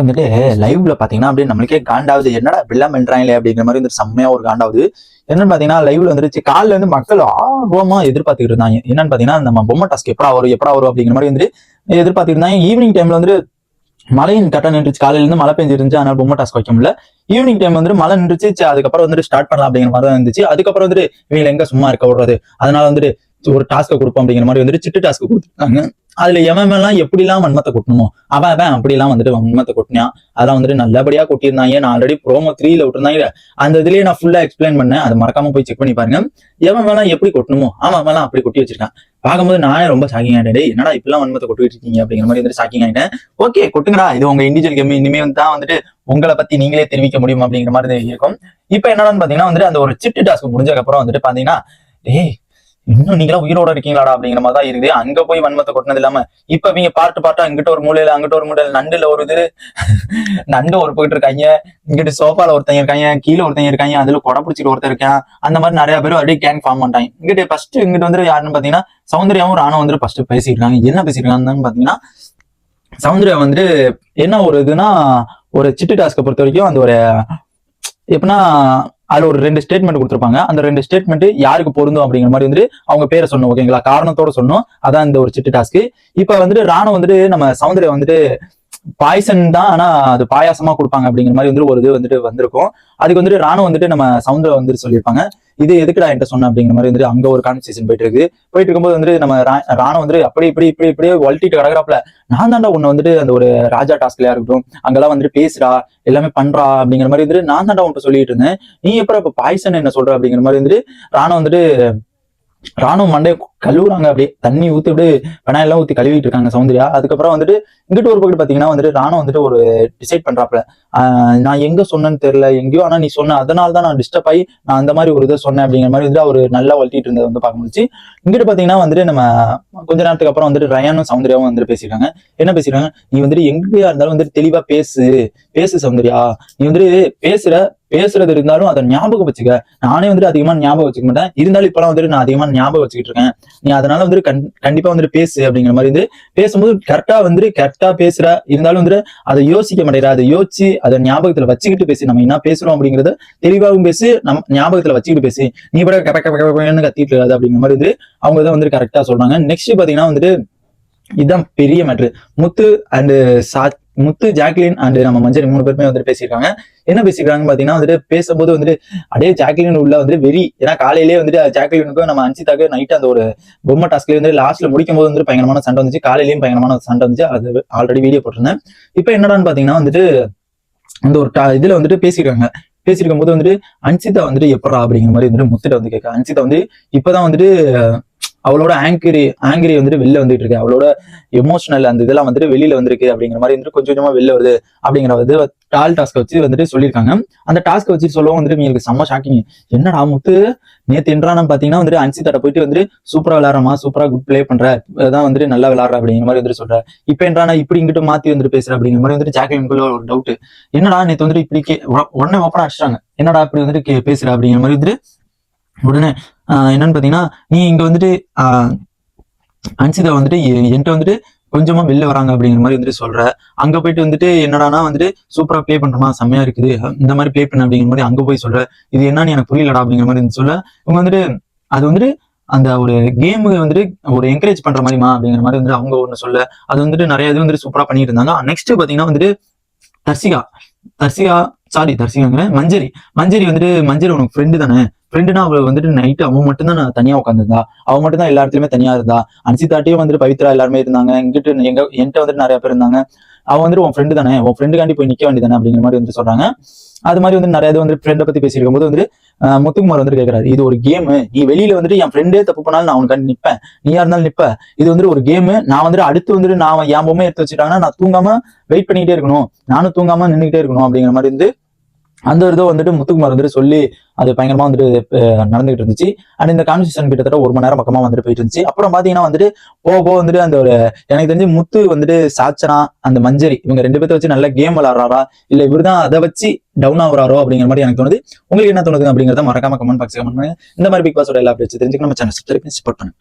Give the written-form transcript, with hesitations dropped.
வந்துட்டு லைவ்ல பாத்தீங்கன்னா அப்படியே நம்மளுக்கே காண்டாவது என்னடா இப்படிலாம் பண்றாங்களே அப்படிங்கிற மாதிரி வந்து செம்மையா ஒரு காண்டாவது. என்னன்னு பாத்தீங்கன்னா லைவ்ல வந்துருச்சு காலில இருந்து மக்கள் ஆர்வமா எதிர்பார்த்துக்கிட்டு இருந்தாங்க. என்னன்னு பாத்தீங்கன்னா நம்ம பொம்மை டாஸ்க் எப்படா வரும் அப்படிங்கிற மாதிரி வந்து எதிர்பார்த்துட்டு இருந்தாங்க. ஈவினிங் டைம்ல வந்து மழையின் கட்ட நின்றுச்சு, காலையில இருந்து மழை பெஞ்சிருந்துச்சு, அதனால பொம்மை டாஸ்க் வைக்க முடியல. ஈவினிங் டைம் வந்து மழை நின்றுச்சு, அதுக்கப்புறம் வந்துட்டு ஸ்டார்ட் பண்ணலாம் அப்படிங்கிற மாதிரி தான் இருந்துச்சு. அதுக்கப்புறம் வந்துட்டு இவங்க எங்க சும்மா இருக்க விடுறது, அதனால வந்துட்டு ஒரு டாஸ்க் கொடுப்போம் அப்படிங்கிற மாதிரி வந்துட்டு சிட்டு டாஸ்க் கொடுத்துருக்காங்க. அதுல எவன் எப்படி எல்லாம் வன்மத்தை கொட்டணுமோ அவன் அப்படி எல்லாம் வந்துட்டு வன்மத்தை கொட்டினான். அதெல்லாம் வந்துட்டு நல்லபடியா கொட்டியிருந்தாங்க. நான் ஆல்ரெடி ப்ரோமோ 3ல விட்டுருந்தாங்க, அந்த இதுலயே நான் ஃபுல்லா எக்ஸ்பிளைன் பண்ணேன். அது மறக்காம போய் செக் பண்ணி பாருங்க. எவன் எப்படி கொட்டணுமோ அவன் அப்படி கொட்டி வச்சிருக்கான். பார்க்கும்போது நானே ரொம்ப ஷாக்கிங் ஆயிட்டேன். என்னடா இப்பெல்லாம் வன்மத்தை கொட்டிட்டு இருக்கீங்க அப்படிங்கிற மாதிரி வந்துட்டு ஷாக்கிங் ஆயிட்டேன். ஓகே கொட்டுங்கடா, இது உங்க இண்டிவிஜுவல் கேம், இனிமே தான் வந்துட்டு உங்களை பத்தி நீங்களே தெரிவிக்க முடியும் அப்படிங்கிற மாதிரி இருக்கும். இப்ப என்னன்னு பாத்தீங்கன்னா வந்துட்டு அந்த ஒரு சிட்டு டாஸ்க் முடிஞ்சதுக்கு அப்புறம் வந்துட்டு பாத்தீங்கன்னா ஏய் இன்னும் நீங்களா உயிரோட இருக்கீங்களாடா அப்படிங்கிற மாதிரி தான் இருக்குது. அங்க போய் வன்மத்தை கொட்டினது இல்லாம இப்ப இவங்க பார்ட்டா இங்கிட்ட ஒரு மூலையில அங்கிட்ட ஒரு மூலையில நண்டுல ஒரு இது நண்டு ஒரு போயிட்டு இருக்காங்க, இங்கிட்ட சோஃபால ஒருத்தங்க இருக்காங்க, கீழே ஒருத்தங்க இருக்காங்க, அதுல கொடை பிடிச்சிட்டு ஒருத்தர் இருக்கான். அந்த மாதிரி நிறைய பேரும் அப்படியே கேங் ஃபார்ம் பண்ணிட்டாங்க. இங்கிட்ட வந்துட்டு யாருன்னு பாத்தீங்கன்னா சௌந்தர்யாவும் ராணும் வந்துட்டு ஃபர்ஸ்ட் பேசிருக்காங்க. என்ன பேசிருக்காங்கன்னு பாத்தீங்கன்னா சௌந்தர்யா வந்துட்டு என்ன ஒரு இதுனா ஒரு சிட்டு டாஸ்கை பொறுத்த வரைக்கும் அந்த ஒரு எப்படின்னா அதுல ஒரு 2 ஸ்டேட்மெண்ட் கொடுத்துருப்பாங்க. அந்த 2 ஸ்டேட்மெண்ட் யாருக்கு பொருந்தும் அப்படிங்கிற மாதிரி வந்துட்டு அவங்க பேரை சொன்னோம். ஓகேங்களா, காரணத்தோட சொன்னோம். அதான் இந்த ஒரு சிட்டு டாஸ்க். இப்ப வந்துட்டு ராணுவ வந்துட்டு நம்ம சௌந்தர்யா வந்துட்டு பாய்சன் தான், ஆனா அது பாயாசமா கொடுப்பாங்க அப்படிங்கிற மாதிரி வந்து ஒரு இது வந்துட்டு வந்திருக்கும். அதுக்கு வந்துட்டு ராணுவ வந்துட்டு நம்ம சௌந்தர்யா வந்துட்டு சொல்லியிருப்பாங்க, இது எதுக்குடா என்கிட்ட சொன்ன அப்படிங்கிற மாதிரி வந்துட்டு அங்க ஒரு கான்வர்சேஷன் போயிட்டு இருக்கும்போது வந்துட்டு நம்ம ராணுவ வந்துட்டு இப்படியே வளட்டிட்டு கிடக்குறாப்புல, நான் தாண்டா உன்னை வந்துட்டு அந்த ஒரு ராஜா டாஸ்க்லயா இருக்கட்டும் அங்கெல்லாம் வந்துட்டு பேசுறா எல்லாமே பண்றா அப்படிங்கிற மாதிரி வந்துட்டு நான் தாண்டா உன்ட்ட சொல்லிட்டு இருந்தேன், நீ எப்ப இப்ப பாய்சன் என்ன சொல்ற அப்படிங்கிற மாதிரி வந்துட்டு ராணுவ மண்டைய கழுவுறாங்க. அப்படியே தண்ணி ஊத்தி அப்படியே பெனாயிலாம் ஊத்தி கழுவிட்டு இருக்காங்க சௌந்தர்யா. அதுக்கப்புறம் வந்துட்டு இங்கிட்ட ஒரு பக்கம் பாத்தீங்கன்னா வந்துட்டு ராணுவ வந்துட்டு ஒரு டிசைட் பண்றாப்ல, நான் எங்க சொன்னேன்னு தெரியல எங்கேயோ, ஆனா நீ சொன்ன அதனால தான் நான் டிஸ்டர்ப் ஆகி நான் அந்த மாதிரி ஒரு இதை சொன்னேன் அப்படிங்கிற மாதிரி வந்து அவர் நல்லா வளர்த்திட்டு இருந்ததை வந்து பார்க்க முடிச்சு. இங்கிட்ட பாத்தீங்கன்னா வந்துட்டு நம்ம கொஞ்ச நேரத்துக்கு அப்புறம் வந்துட்டு ரயானும் சௌந்தர்யாவும் வந்துட்டு பேசியிருக்காங்க. என்ன பேசிருக்காங்க, நீ வந்துட்டு எங்கேயா இருந்தாலும் வந்துட்டு தெளிவா பேசு சௌந்தர்யா, நீ வந்துட்டு பேசுறது இருந்தாலும் அதை ஞாபகம் வச்சுக்க. நானே வந்துட்டு அதிகமா ஞாபகம் வச்சுக்க மாட்டேன், இருந்தாலும் இப்பெல்லாம் வந்துட்டு நான் அதிகமா ஞாபகம் வச்சுக்கிட்டு இருக்கேன். நீ அதனால வந்துட்டு கண்டிப்பா வந்துட்டு பேசு அப்படிங்கிற மாதிரி வந்து பேசும்போது கரெக்டா பேசுற, இருந்தாலும் வந்துட்டு அதை யோசிக்க மாட்டேங்கிற, அதை யோசிச்சு அதை ஞாபகத்துல வச்சுக்கிட்டு பேசு. நம்ம என்ன பேசுறோம் அப்படிங்கறத தெளிவாகவும் பேசு, நம்ம ஞாபகத்துல வச்சுக்கிட்டு பேசு. நீ கூட கத்திட்டு இருக்காது அப்படிங்கிற மாதிரி வந்து அவங்க தான் வந்துட்டு கரெக்டா சொல்றாங்க. நெக்ஸ்ட் பாத்தீங்கன்னா வந்துட்டு இதுதான் பெரிய மேட்ரு. முத்து ஜாக்லின் அண்ட் நம்ம மஞ்சரி 3 பேருமே வந்துட்டு பேசியிருக்காங்க. என்ன பேசியிருக்காங்கன்னு பாத்தீங்கன்னா வந்துட்டு பேசும்போது வந்துட்டு அப்படியே ஜாக்லின் உள்ள வந்துட்டு வெறி. ஏன்னா காலையிலேயே வந்துட்டு ஜாக்லினுக்கும் நம்ம அன்சிதாக்கு நைட் அந்த ஒரு பொம்மை டாஸ்க்ல வந்து லாஸ்ட்ல முடிக்கும் போது வந்துட்டு பயங்கரமான சண்டை வந்துச்சு. காலையிலயும் பயங்கரமான சண்டை வந்துச்சு. அது ஆல்ரெடி வீடியோ போட்டிருந்தேன். இப்ப என்னடான்னு பாத்தீங்கன்னா வந்துட்டு அந்த ஒரு இதுல வந்துட்டு பேசியிருக்கும் போது வந்துட்டு அன்சிதா வந்துட்டு எப்படா அப்படிங்கிற மாதிரி வந்துட்டு முத்துட்ட வந்து கேட்க, அன்சிதா வந்து இப்பதான் வந்துட்டு அவளோட ஆங்கிரி வந்துட்டு வெளில வந்துட்டு இருக்கு, அவளோட எமோஷனல் அந்த இதெல்லாம் வந்துட்டு வெளியில வந்திருக்கு அப்படிங்கிற மாதிரி வந்துட்டு கொஞ்சம் கொஞ்சமா வெளில வருது அப்படிங்கிற வந்து டால் டாஸ்க் வச்சு வந்துட்டு சொல்லியிருக்காங்க. அந்த டாஸ்க் வச்சு சொல்லவும் வந்துட்டு எனக்கு செம்ம ஷாக்கிங். என்னடா முத்து நேற்று என்றான்னு பாத்தீங்கன்னா வந்துட்டு அன்சிதாட்ட போயிட்டு வந்துட்டு சூப்பரா விளையாடுறமா, சூப்பரா குட் பிளே பண்ற, அதான் வந்துட்டு நல்லா விளையாடுற அப்படிங்கிற மாதிரி வந்துட்டு சொல்ற, இப்ப என்றானா இப்படி இங்கிட்ட மாத்தி வந்துட்டு பேசுற அப்படிங்கிற மாதிரி வந்துட்டு ஜாக்லினுக்குள்ள ஒரு டவுட். என்னடா நேற்று வந்துட்டு இப்படி உடனே ஓப்பனா அடிச்சிட்டாங்க, என்னடா இப்படி வந்துட்டு பேசுற அப்படிங்கிற மாதிரி வந்துட்டு உடனே என்னன்னு பாத்தீங்கன்னா நீ இங்க வந்துட்டு அன்சிதா வந்துட்டு என்கிட்ட வந்துட்டு கொஞ்சமா வெளில வராங்க அப்படிங்கிற மாதிரி வந்துட்டு சொல்ற, அங்க போயிட்டு வந்துட்டு என்னடானா வந்துட்டு சூப்பரா பிளே பண்றமா, செம்மையா இருக்குது, இந்த மாதிரி பிளே பண்ண அப்படிங்கிற மாதிரி அங்க போய் சொல்ற, இது என்னன்னு எனக்கு புரியலடா அப்படிங்கிற மாதிரி சொல்ல, இவங்க வந்துட்டு அது வந்துட்டு அந்த ஒரு கேம் வந்துட்டு ஒரு என்கரேஜ் பண்ற மாதிரிமா அப்படிங்கிற மாதிரி வந்துட்டு அவங்க ஒண்ணு சொல்ல, அது வந்துட்டு நிறைய இது வந்துட்டு சூப்பரா பண்ணிட்டு இருந்தாங்க. நெக்ஸ்ட் பாத்தீங்கன்னா வந்துட்டு தர்சிகாங்கிற மஞ்சரி வந்துட்டு மஞ்சரி உனக்கு ஃப்ரெண்டு தானே, ஃப்ரெண்டுனா அவ வந்துட்டு நைட்டு அவன் மட்டும் தான் தனியா உட்காந்துருந்தா, அவ மட்டும் தான் எல்லா இடத்துலயுமே தனியா இருந்தா, அன்சிதாட்டியும் வந்துட்டு பவித்ரா எல்லாருமே இருந்தாங்க, என்கிட்ட வந்துட்டு நிறைய பேர் இருந்தாங்க, அவன் வந்துட்டு உன் ஃப்ரெண்டு தானே, உன் ஃப்ரெண்டுக்காண்டி போய் நிக்க வேண்டியதானே அப்படிங்கிற மாதிரி வந்துட்டு சொல்றாங்க. அது மாதிரி வந்து நிறைய இது வந்து ஃப்ரெண்டை பத்தி பேசியிருக்கும் போது வந்துட்டு முத்துக்குமார் வந்துட்டு கேட்கறாரு, இது ஒரு கேம், நீ வெளியில வந்துட்டு என் ஃப்ரெண்டே தப்பு பண்ணாலும் நான் உனக்கு நிப்பேன், நீயா இருந்தாலும் நிப்ப, இது வந்துட்டு ஒரு கேம், நான் வந்துட்டு அடுத்து வந்துட்டு நான் என் பொம்மை எடுத்து வச்சுட்டாங்கன்னா நான் தூங்காம வெயிட் பண்ணிக்கிட்டே இருக்கணும், நானும் தூங்காம நின்றுகிட்டே இருக்கணும் அப்படிங்கிற மாதிரி வந்து அந்த ஒரு இதை வந்துட்டு முத்துக்குமார் வந்துட்டு சொல்லி அது பயங்கரமா வந்துட்டு நடந்துகிட்டு இருந்துச்சு. அண்ட் இந்த கான்வர்சேஷன் கிட்டத்தட்ட 1 மணி நேரம் பக்கமா வந்துட்டு போயிட்டு இருந்துச்சு. அப்புறம் பாத்தீங்கன்னா வந்துட்டு போக வந்துட்டு அந்த ஒரு எனக்கு தெரிஞ்சு முத்து வந்துட்டு சாச்சனா அந்த மஞ்சரி இவங்க 2 பேர்த்த வச்சு நல்ல கேம் விளாடுறாரா, இல்ல இவருதான் அதை வச்சு டவுன் ஆகுறாரோ அப்படிங்கிற மாதிரி எனக்கு தோணுது. உங்களுக்கு என்ன தோணுது அப்படிங்கிறத மறக்காம கமெண்ட் பாக்ஸ் கமெண்ட் பண்ணுங்க. இந்த மாதிரி பிக் பாஸோட எல்லா பேச்சு தெரிஞ்சுக்க நம்ம சேனல் சப்ஸ்கிரைப் பண்ணி சப்போர்ட் பண்ணுங்க.